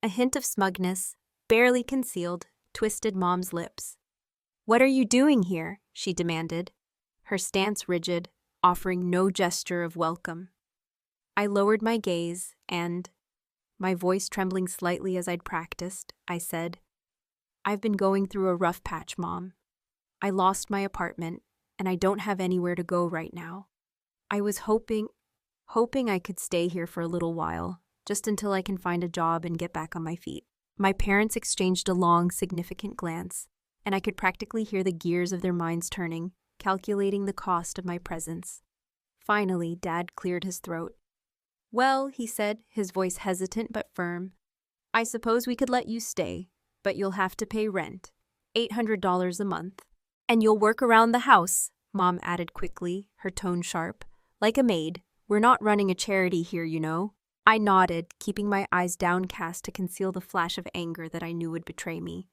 A hint of smugness, barely concealed, twisted Mom's lips. "What are you doing here?" she demanded, her stance rigid, offering no gesture of welcome. I lowered my gaze and, my voice trembling slightly as I'd practiced, I said, "I've been going through a rough patch, Mom. I lost my apartment, and I don't have anywhere to go right now. I was hoping I could stay here for a little while, just until I can find a job and get back on my feet." My parents exchanged a long, significant glance, and I could practically hear the gears of their minds turning, calculating the cost of my presence. Finally, Dad cleared his throat. "Well," he said, his voice hesitant but firm, "I suppose we could let you stay, but you'll have to pay rent, $800 a month. And you'll work around the house," Mom added quickly, her tone sharp. "Like a maid. We're not running a charity here, you know." I nodded, keeping my eyes downcast to conceal the flash of anger that I knew would betray me.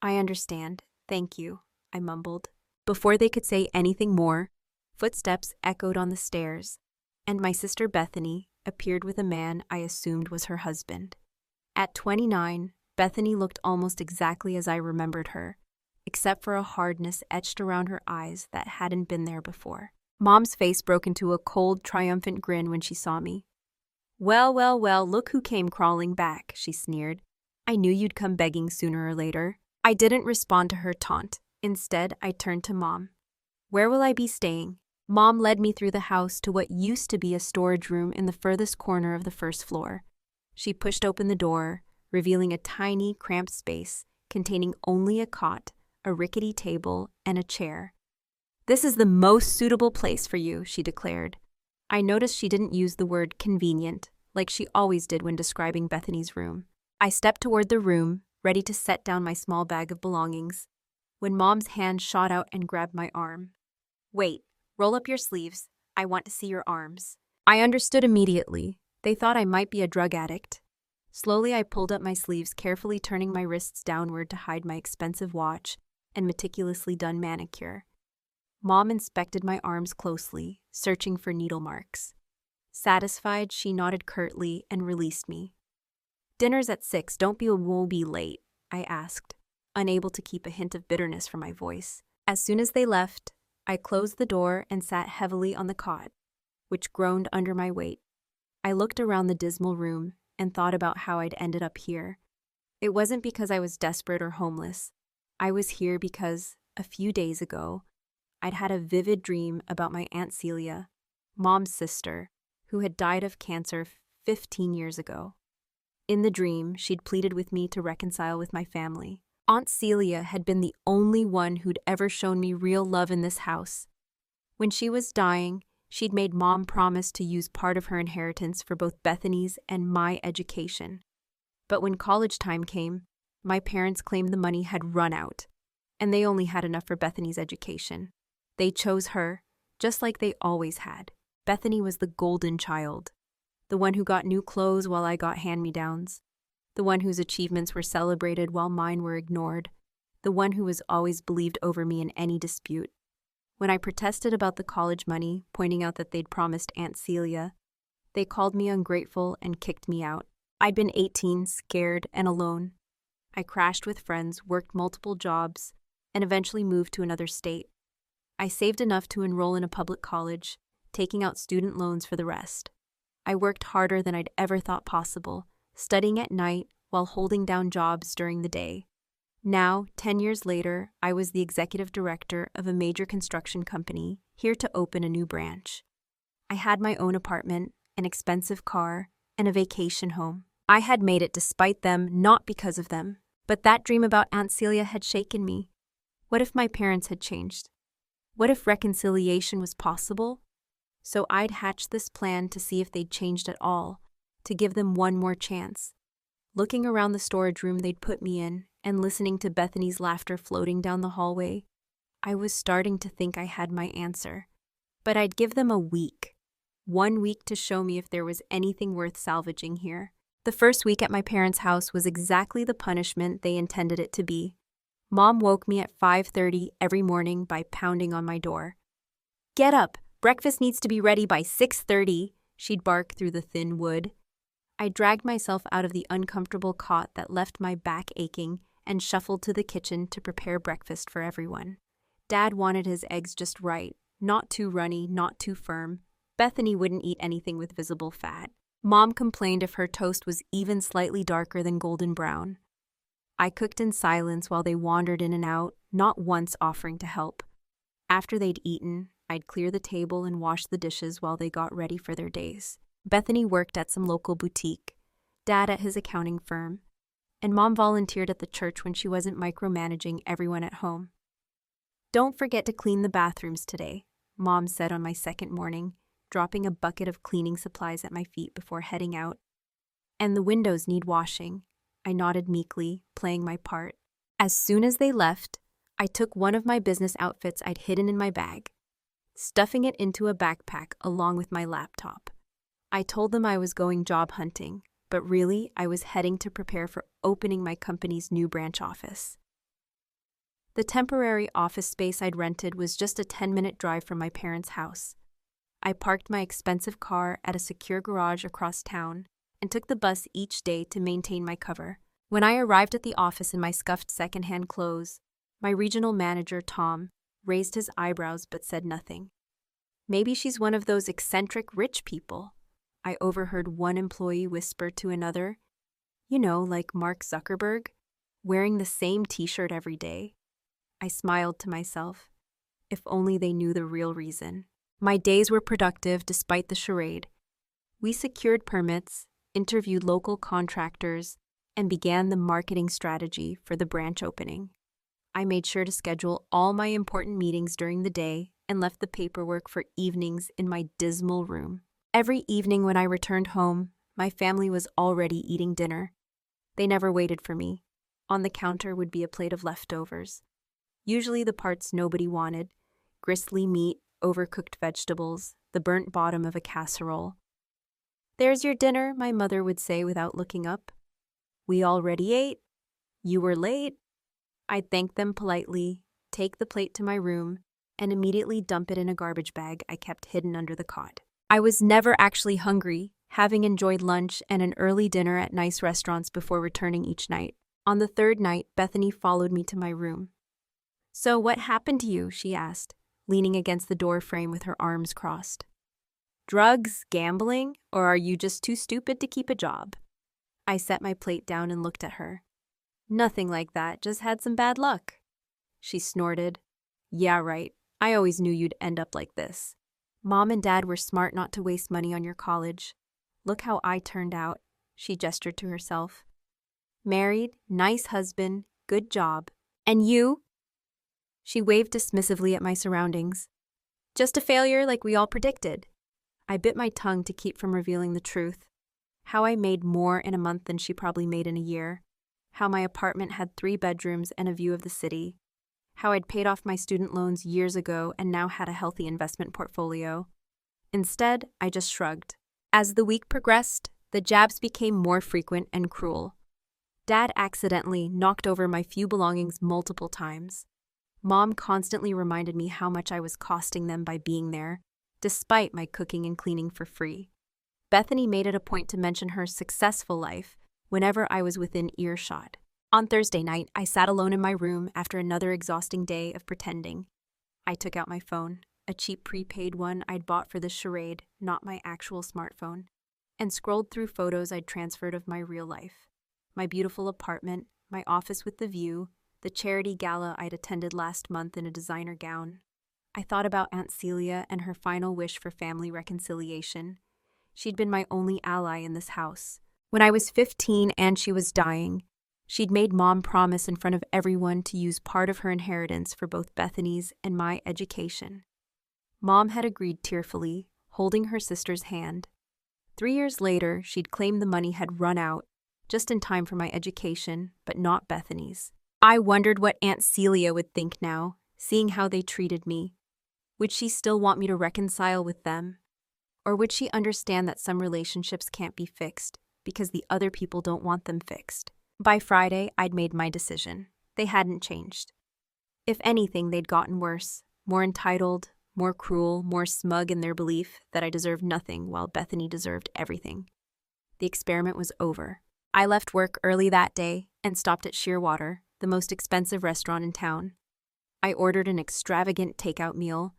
"I understand. Thank you," I mumbled. Before they could say anything more, footsteps echoed on the stairs, and my sister Bethany appeared with a man I assumed was her husband. At 29, Bethany looked almost exactly as I remembered her, except for a hardness etched around her eyes that hadn't been there before. Mom's face broke into a cold, triumphant grin when she saw me. Well, look who came crawling back," she sneered. "I knew you'd come begging sooner or later." I didn't respond to her taunt. Instead, I turned to Mom. "Where will I be staying?" Mom led me through the house to what used to be a storage room in the furthest corner of the first floor. She pushed open the door, revealing a tiny, cramped space containing only a cot, a rickety table, and a chair. "This is the most suitable place for you," she declared. I noticed she didn't use the word convenient, like she always did when describing Bethany's room. I stepped toward the room, ready to set down my small bag of belongings, when Mom's hand shot out and grabbed my arm. "Wait, roll up your sleeves. I want to see your arms." I understood immediately. They thought I might be a drug addict. Slowly, I pulled up my sleeves, carefully turning my wrists downward to hide my expensive watch and meticulously done manicure. Mom inspected my arms closely, searching for needle marks. Satisfied, she nodded curtly and released me. "Dinner's at 6, we'll be late," I asked, unable to keep a hint of bitterness from my voice. As soon as they left, I closed the door and sat heavily on the cot, which groaned under my weight. I looked around the dismal room and thought about how I'd ended up here. It wasn't because I was desperate or homeless. I was here because, a few days ago, I'd had a vivid dream about my Aunt Celia, Mom's sister, who had died of cancer 15 years ago. In the dream, she'd pleaded with me to reconcile with my family. Aunt Celia had been the only one who'd ever shown me real love in this house. When she was dying, she'd made Mom promise to use part of her inheritance for both Bethany's and my education. But when college time came, my parents claimed the money had run out, and they only had enough for Bethany's education. They chose her, just like they always had. Bethany was the golden child, the one who got new clothes while I got hand-me-downs, the one whose achievements were celebrated while mine were ignored, the one who was always believed over me in any dispute. When I protested about the college money, pointing out that they'd promised Aunt Celia, they called me ungrateful and kicked me out. I'd been 18, scared, and alone. I crashed with friends, worked multiple jobs, and eventually moved to another state. I saved enough to enroll in a public college, taking out student loans for the rest. I worked harder than I'd ever thought possible, studying at night while holding down jobs during the day. Now, 10 years later, I was the executive director of a major construction company, here to open a new branch. I had my own apartment, an expensive car, and a vacation home. I had made it despite them, not because of them. But that dream about Aunt Celia had shaken me. What if my parents had changed? What if reconciliation was possible? So I'd hatched this plan to see if they'd changed at all, to give them one more chance. Looking around the storage room they'd put me in, and listening to Bethany's laughter floating down the hallway, I was starting to think I had my answer. But I'd give them a week. 1 week to show me if there was anything worth salvaging here. The first week at my parents' house was exactly the punishment they intended it to be. Mom woke me at 5:30 every morning by pounding on my door. "Get up! Breakfast needs to be ready by 6:30, she'd bark through the thin wood. I dragged myself out of the uncomfortable cot that left my back aching and shuffled to the kitchen to prepare breakfast for everyone. Dad wanted his eggs just right, not too runny, not too firm. Bethany wouldn't eat anything with visible fat. Mom complained if her toast was even slightly darker than golden brown. I cooked in silence while they wandered in and out, not once offering to help. After they'd eaten, I'd clear the table and wash the dishes while they got ready for their days. Bethany worked at some local boutique, Dad at his accounting firm, and Mom volunteered at the church when she wasn't micromanaging everyone at home. "Don't forget to clean the bathrooms today," Mom said on my second morning, dropping a bucket of cleaning supplies at my feet before heading out. "And the windows need washing." I nodded meekly, playing my part. As soon as they left, I took one of my business outfits I'd hidden in my bag, stuffing it into a backpack along with my laptop. I told them I was going job hunting, but really I was heading to prepare for opening my company's new branch office. The temporary office space I'd rented was just a 10-minute drive from my parents' house. I parked my expensive car at a secure garage across town and took the bus each day to maintain my cover. When I arrived at the office in my scuffed secondhand clothes, my regional manager, Tom, raised his eyebrows but said nothing. "Maybe she's one of those eccentric rich people," I overheard one employee whisper to another. "You know, like Mark Zuckerberg, wearing the same t-shirt every day." I smiled to myself. If only they knew the real reason. My days were productive despite the charade. We secured permits, interviewed local contractors, and began the marketing strategy for the branch opening. I made sure to schedule all my important meetings during the day and left the paperwork for evenings in my dismal room. Every evening when I returned home, my family was already eating dinner. They never waited for me. On the counter would be a plate of leftovers. Usually the parts nobody wanted: gristly meat, overcooked vegetables, the burnt bottom of a casserole. "There's your dinner," my mother would say without looking up. "We already ate. You were late." I'd thank them politely, take the plate to my room, and immediately dump it in a garbage bag I kept hidden under the cot. I was never actually hungry, having enjoyed lunch and an early dinner at nice restaurants before returning each night. On the third night, Bethany followed me to my room. "So what happened to you?" she asked, leaning against the door frame with her arms crossed. "Drugs, gambling, or are you just too stupid to keep a job?" I set my plate down and looked at her. "Nothing like that, just had some bad luck." She snorted. "Yeah, right. I always knew you'd end up like this. Mom and Dad were smart not to waste money on your college. Look how I turned out," she gestured to herself. "Married, nice husband, good job. And you?" She waved dismissively at my surroundings. "Just a failure like we all predicted." I bit my tongue to keep from revealing the truth. How I made more in a month than she probably made in a year. How my apartment had 3 bedrooms and a view of the city. How I'd paid off my student loans years ago and now had a healthy investment portfolio. Instead, I just shrugged. As the week progressed, the jabs became more frequent and cruel. Dad accidentally knocked over my few belongings multiple times. Mom constantly reminded me how much I was costing them by being there, despite my cooking and cleaning for free. Bethany made it a point to mention her successful life whenever I was within earshot. On Thursday night, I sat alone in my room after another exhausting day of pretending. I took out my phone, a cheap prepaid one I'd bought for the charade, not my actual smartphone, and scrolled through photos I'd transferred of my real life. My beautiful apartment, my office with the view, the charity gala I'd attended last month in a designer gown. I thought about Aunt Celia and her final wish for family reconciliation. She'd been my only ally in this house. When I was 15 and she was dying, she'd made Mom promise in front of everyone to use part of her inheritance for both Bethany's and my education. Mom had agreed tearfully, holding her sister's hand. 3 years later, she'd claimed the money had run out, just in time for my education, but not Bethany's. I wondered what Aunt Celia would think now, seeing how they treated me. Would she still want me to reconcile with them? Or would she understand that some relationships can't be fixed because the other people don't want them fixed? By Friday, I'd made my decision. They hadn't changed. If anything, they'd gotten worse, more entitled, more cruel, more smug in their belief that I deserved nothing while Bethany deserved everything. The experiment was over. I left work early that day and stopped at Shearwater, the most expensive restaurant in town. I ordered an extravagant takeout meal: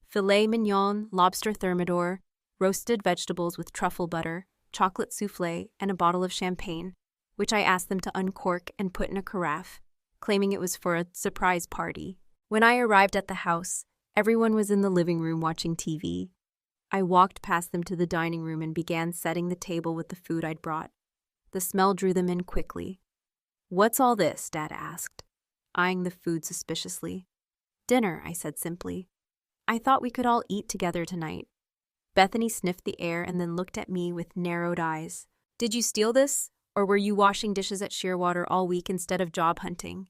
filet mignon, lobster thermidor, roasted vegetables with truffle butter, chocolate souffle, and a bottle of champagne, which I asked them to uncork and put in a carafe, claiming it was for a surprise party. When I arrived at the house, everyone was in the living room watching TV. I walked past them to the dining room and began setting the table with the food I'd brought. The smell drew them in quickly. "What's all this?" Dad asked, eyeing the food suspiciously. "Dinner," I said simply. "I thought we could all eat together tonight." Bethany sniffed the air and then looked at me with narrowed eyes. "Did you steal this? Or were you washing dishes at Shearwater all week instead of job hunting?"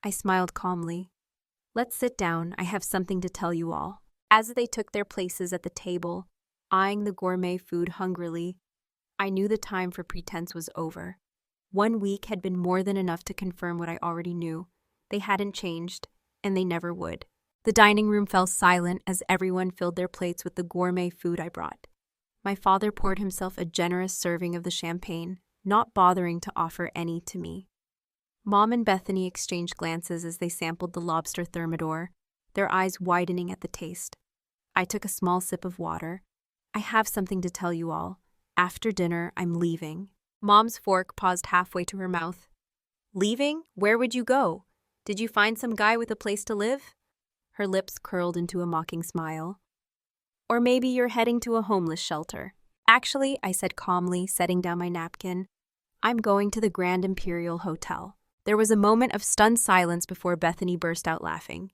I smiled calmly. "Let's sit down. I have something to tell you all." As they took their places at the table, eyeing the gourmet food hungrily, I knew the time for pretense was over. 1 week had been more than enough to confirm what I already knew. They hadn't changed, and they never would. The dining room fell silent as everyone filled their plates with the gourmet food I brought. My father poured himself a generous serving of the champagne, not bothering to offer any to me. Mom and Bethany exchanged glances as they sampled the lobster thermidor, their eyes widening at the taste. I took a small sip of water. "I have something to tell you all. After dinner, I'm leaving." Mom's fork paused halfway to her mouth. "Leaving? Where would you go? Did you find some guy with a place to live?" Her lips curled into a mocking smile. "Or maybe you're heading to a homeless shelter." "Actually," I said calmly, setting down my napkin, "I'm going to the Grand Imperial Hotel." There was a moment of stunned silence before Bethany burst out laughing.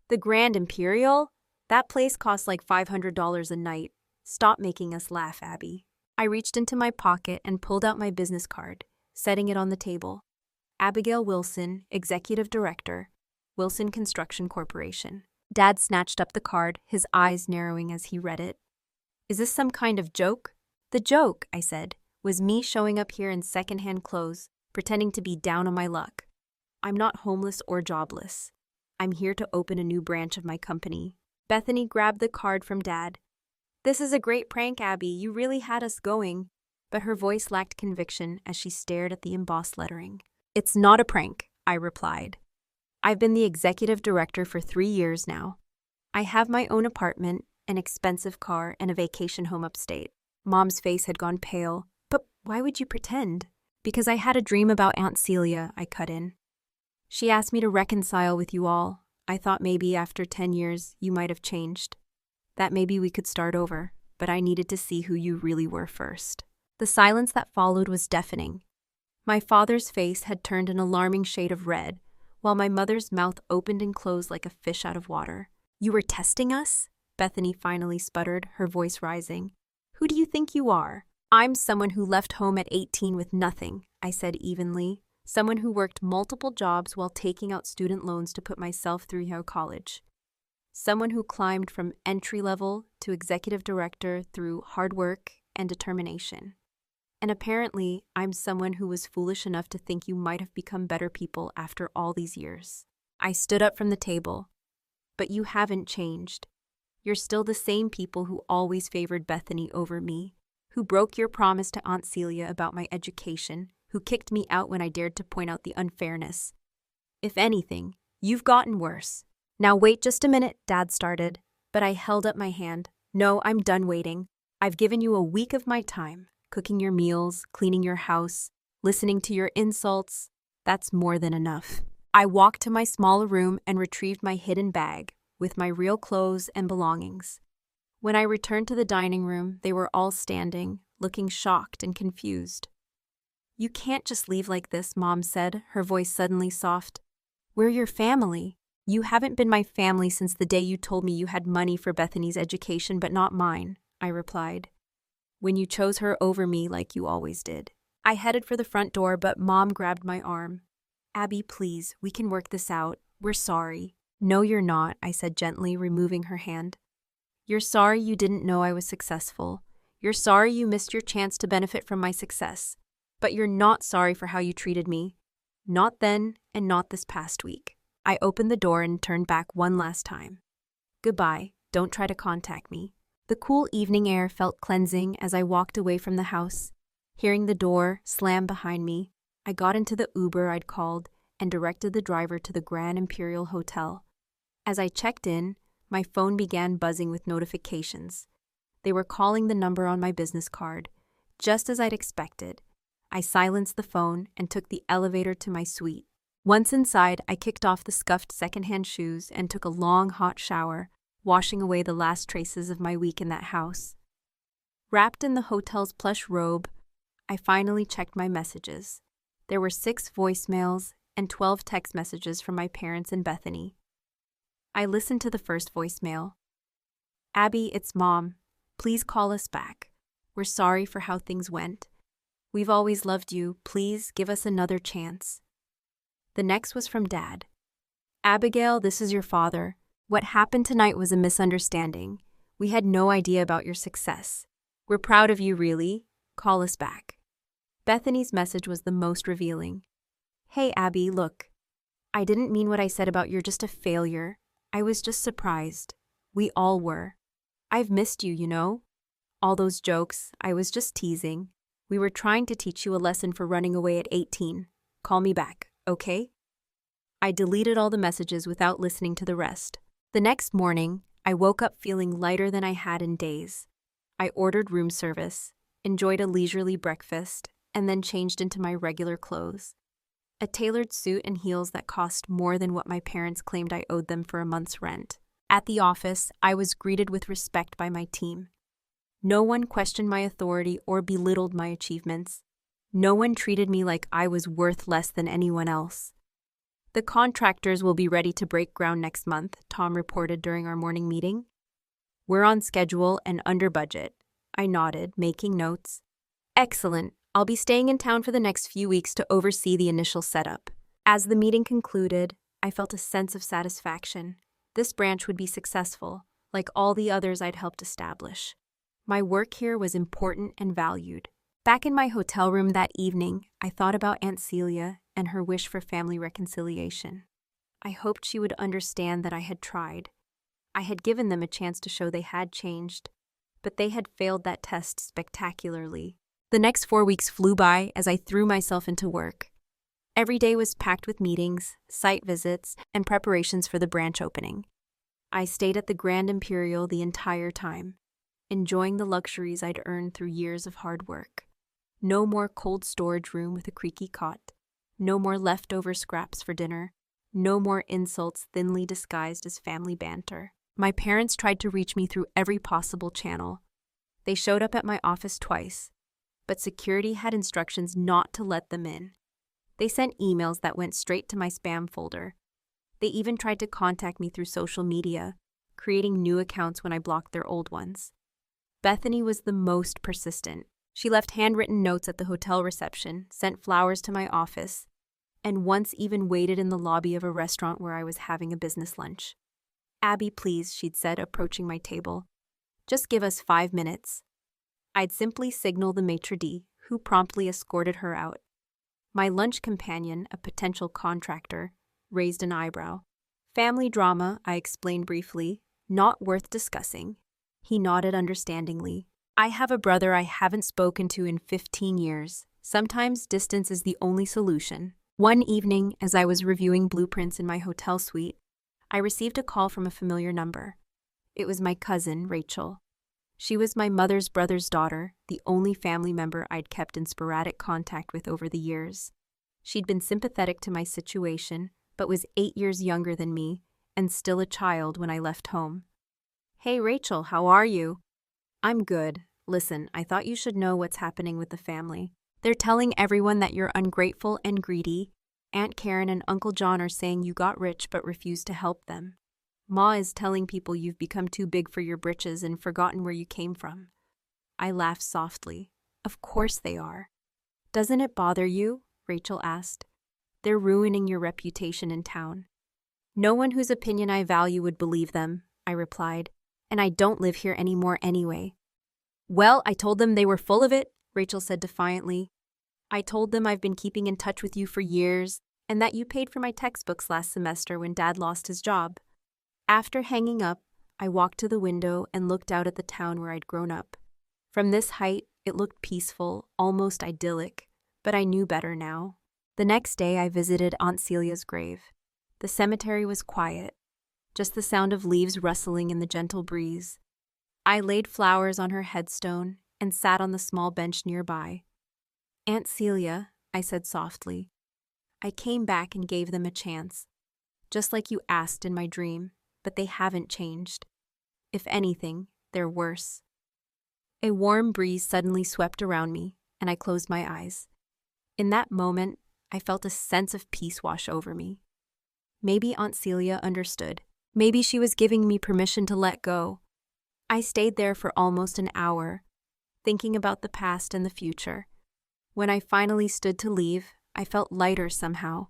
"The Grand Imperial? That place costs like $500 a night. Stop making us laugh, Abby." I reached into my pocket and pulled out my business card, setting it on the table. Abigail Wilson, Executive Director, Wilson Construction Corporation. Dad snatched up the card, his eyes narrowing as he read it. "Is this some kind of joke?" "The joke," I said, "was me showing up here in secondhand clothes, pretending to be down on my luck. I'm not homeless or jobless. I'm here to open a new branch of my company." Bethany grabbed the card from Dad. "This is a great prank, Abby. You really had us going." But her voice lacked conviction as she stared at the embossed lettering. "It's not a prank," I replied. "I've been the executive director for 3 years now. I have my own apartment, an expensive car, and a vacation home upstate." Mom's face had gone pale. "But why would you pretend?" "Because I had a dream about Aunt Celia," I cut in. "She asked me to reconcile with you all. I thought maybe after 10 years you might have changed. That maybe we could start over, but I needed to see who you really were first." The silence that followed was deafening. My father's face had turned an alarming shade of red, while my mother's mouth opened and closed like a fish out of water. "You were testing us?" Bethany finally sputtered, her voice rising. "Who do you think you are?" "I'm someone who left home at 18 with nothing," I said evenly. "Someone who worked multiple jobs while taking out student loans to put myself through your college. Someone who climbed from entry level to executive director through hard work and determination. And apparently, I'm someone who was foolish enough to think you might have become better people after all these years." I stood up from the table. "But you haven't changed. You're still the same people who always favored Bethany over me, who broke your promise to Aunt Celia about my education, who kicked me out when I dared to point out the unfairness. If anything, you've gotten worse." "Now wait just a minute," Dad started, but I held up my hand. "No, I'm done waiting. I've given you a week of my time, cooking your meals, cleaning your house, listening to your insults. That's more than enough." I walked to my small room and retrieved my hidden bag with my real clothes and belongings. When I returned to the dining room, they were all standing, looking shocked and confused. "You can't just leave like this," Mom said, her voice suddenly soft. "We're your family." "You haven't been my family since the day you told me you had money for Bethany's education but not mine," I replied. "When you chose her over me like you always did." I headed for the front door, but Mom grabbed my arm. "Abby, please, we can work this out. We're sorry." "No, you're not," I said gently, removing her hand. "You're sorry you didn't know I was successful. You're sorry you missed your chance to benefit from my success. But you're not sorry for how you treated me. Not then, and not this past week." I opened the door and turned back one last time. "Goodbye. Don't try to contact me." The cool evening air felt cleansing as I walked away from the house. Hearing the door slam behind me, I got into the Uber I'd called and directed the driver to the Grand Imperial Hotel. As I checked in, my phone began buzzing with notifications. They were calling the number on my business card. Just as I'd expected, I silenced the phone and took the elevator to my suite. Once inside, I kicked off the scuffed secondhand shoes and took a long, hot shower, washing away the last traces of my week in that house. Wrapped in the hotel's plush robe, I finally checked my messages. There were 6 voicemails and 12 text messages from my parents and Bethany. I listened to the first voicemail. "Abby, it's Mom. Please call us back. We're sorry for how things went. We've always loved you. Please give us another chance." The next was from Dad. "Abigail, this is your father. What happened tonight was a misunderstanding. We had no idea about your success. We're proud of you, really. Call us back." Bethany's message was the most revealing. "Hey, Abby, look. I didn't mean what I said about you're just a failure. I was just surprised. We all were. I've missed you, you know? All those jokes, I was just teasing. We were trying to teach you a lesson for running away at 18. Call me back, okay?" I deleted all the messages without listening to the rest. The next morning, I woke up feeling lighter than I had in days. I ordered room service, enjoyed a leisurely breakfast, and then changed into my regular clothes. A tailored suit and heels that cost more than what my parents claimed I owed them for a month's rent. At the office, I was greeted with respect by my team. No one questioned my authority or belittled my achievements. No one treated me like I was worth less than anyone else. "The contractors will be ready to break ground next month," Tom reported during our morning meeting. "We're on schedule and under budget." I nodded, making notes. "Excellent. I'll be staying in town for the next few weeks to oversee the initial setup." As the meeting concluded, I felt a sense of satisfaction. This branch would be successful, like all the others I'd helped establish. My work here was important and valued. Back in my hotel room that evening, I thought about Aunt Celia and her wish for family reconciliation. I hoped she would understand that I had tried. I had given them a chance to show they had changed, but they had failed that test spectacularly. The next 4 weeks flew by as I threw myself into work. Every day was packed with meetings, site visits, and preparations for the branch opening. I stayed at the Grand Imperial the entire time, enjoying the luxuries I'd earned through years of hard work. No more cold storage room with a creaky cot. No more leftover scraps for dinner. No more insults thinly disguised as family banter. My parents tried to reach me through every possible channel. They showed up at my office twice, but security had instructions not to let them in. They sent emails that went straight to my spam folder. They even tried to contact me through social media, creating new accounts when I blocked their old ones. Bethany was the most persistent. She left handwritten notes at the hotel reception, sent flowers to my office, and once even waited in the lobby of a restaurant where I was having a business lunch. "Abby, please," she'd said, approaching my table. "Just give us 5 minutes." I'd simply signal the maitre d', who promptly escorted her out. My lunch companion, a potential contractor, raised an eyebrow. "Family drama," I explained briefly. "Not worth discussing." He nodded understandingly. "I have a brother I haven't spoken to in 15 years. Sometimes distance is the only solution." One evening, as I was reviewing blueprints in my hotel suite, I received a call from a familiar number. It was my cousin, Rachel. She was my mother's brother's daughter, the only family member I'd kept in sporadic contact with over the years. She'd been sympathetic to my situation, but was 8 years younger than me, and still a child when I left home. "Hey Rachel, how are you?" "I'm good. Listen, I thought you should know what's happening with the family. They're telling everyone that you're ungrateful and greedy. Aunt Karen and Uncle John are saying you got rich but refused to help them. Ma is telling people you've become too big for your britches and forgotten where you came from." I laughed softly. "Of course they are." "Doesn't it bother you?" Rachel asked. "They're ruining your reputation in town." "No one whose opinion I value would believe them," I replied, "and I don't live here anymore anyway." "Well, I told them they were full of it," Rachel said defiantly. "I told them I've been keeping in touch with you for years, and that you paid for my textbooks last semester when Dad lost his job." After hanging up, I walked to the window and looked out at the town where I'd grown up. From this height, It looked peaceful, almost idyllic, but I knew better now. The next day, I visited Aunt Celia's grave. The cemetery was quiet, just the sound of leaves rustling in the gentle breeze. I laid flowers on her headstone and sat on the small bench nearby. "Aunt Celia," I said softly, "I came back and gave them a chance, just like you asked in my dream, but they haven't changed. If anything, they're worse." A warm breeze suddenly swept around me, and I closed my eyes. In that moment, I felt a sense of peace wash over me. Maybe Aunt Celia understood. Maybe she was giving me permission to let go. I stayed there for almost an hour, thinking about the past and the future. When I finally stood to leave, I felt lighter somehow.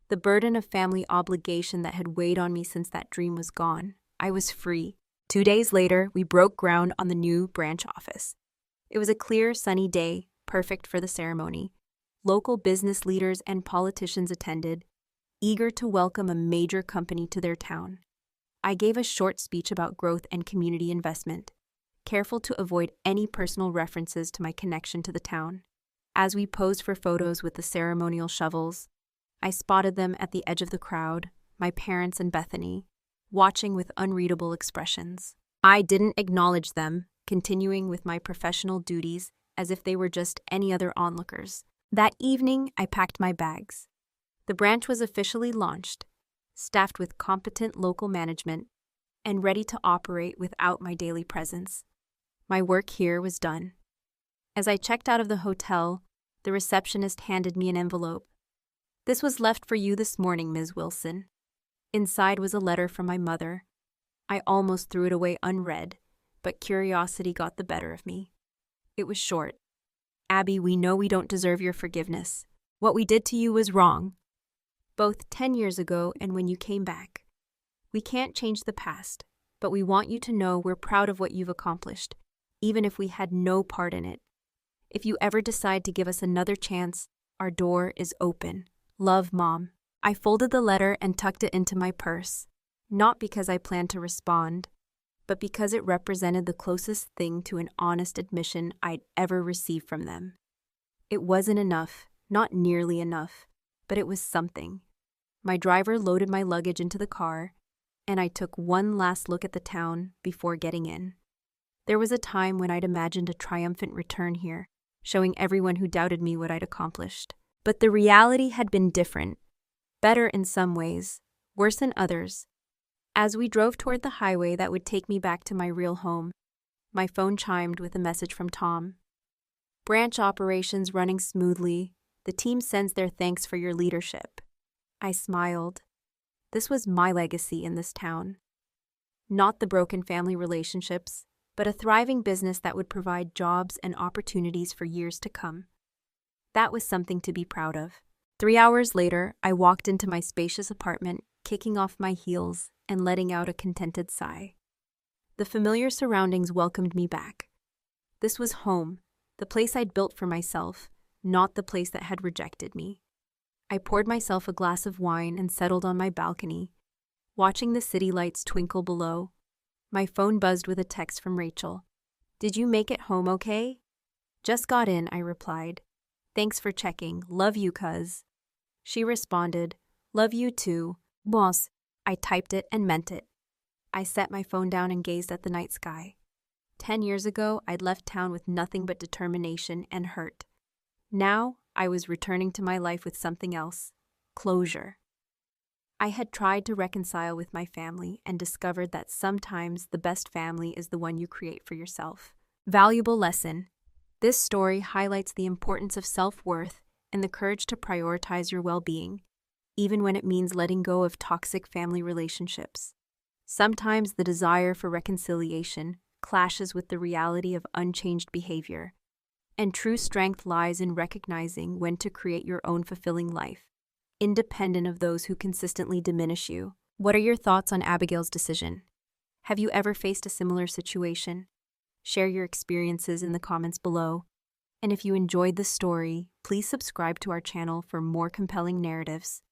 The burden of family obligation that had weighed on me since that dream was gone. I was free. 2 days later, we broke ground on the new branch office. It was a clear, sunny day, perfect for the ceremony. Local business leaders and politicians attended, eager to welcome a major company to their town. I gave a short speech about growth and community investment, careful to avoid any personal references to my connection to the town. As we posed for photos with the ceremonial shovels, I spotted them at the edge of the crowd, my parents and Bethany, watching with unreadable expressions. I didn't acknowledge them, continuing with my professional duties as if they were just any other onlookers. That evening, I packed my bags. The branch was officially launched, staffed with competent local management, and ready to operate without my daily presence. My work here was done. As I checked out of the hotel, the receptionist handed me an envelope. "This was left for you this morning, Ms. Wilson." Inside was a letter from my mother. I almost threw it away unread, but curiosity got the better of me. It was short. "Abby, we know we don't deserve your forgiveness. What we did to you was wrong, both 10 years ago and when you came back. We can't change the past, but we want you to know we're proud of what you've accomplished, even if we had no part in it. If you ever decide to give us another chance, our door is open. Love, Mom." I folded the letter and tucked it into my purse, not because I planned to respond, but because it represented the closest thing to an honest admission I'd ever received from them. It wasn't enough, not nearly enough, but it was something. My driver loaded my luggage into the car, and I took one last look at the town before getting in. There was a time when I'd imagined a triumphant return here, showing everyone who doubted me what I'd accomplished. But the reality had been different. Better in some ways, worse in others. As we drove toward the highway that would take me back to my real home, my phone chimed with a message from Tom. "Branch operations running smoothly. The team sends their thanks for your leadership." I smiled. This was my legacy in this town. Not the broken family relationships, but a thriving business that would provide jobs and opportunities for years to come. That was something to be proud of. 3 hours later, I walked into my spacious apartment, kicking off my heels and letting out a contented sigh. The familiar surroundings welcomed me back. This was home, the place I'd built for myself, not the place that had rejected me. I poured myself a glass of wine and settled on my balcony, watching the city lights twinkle below. My phone buzzed with a text from Rachel. "Did you make it home okay?" "Just got in," I replied. "Thanks for checking. Love you, cuz." She responded, "Love you too, boss." I typed it and meant it. I set my phone down and gazed at the night sky. 10 years ago, I'd left town with nothing but determination and hurt. Now, I was returning to my life with something else: closure. I had tried to reconcile with my family and discovered that sometimes the best family is the one you create for yourself. Valuable lesson. This story highlights the importance of self-worth and the courage to prioritize your well-being, even when it means letting go of toxic family relationships. Sometimes the desire for reconciliation clashes with the reality of unchanged behavior, and true strength lies in recognizing when to create your own fulfilling life, independent of those who consistently diminish you. What are your thoughts on Abigail's decision? Have you ever faced a similar situation? Share your experiences in the comments below. And if you enjoyed this story, please subscribe to our channel for more compelling narratives.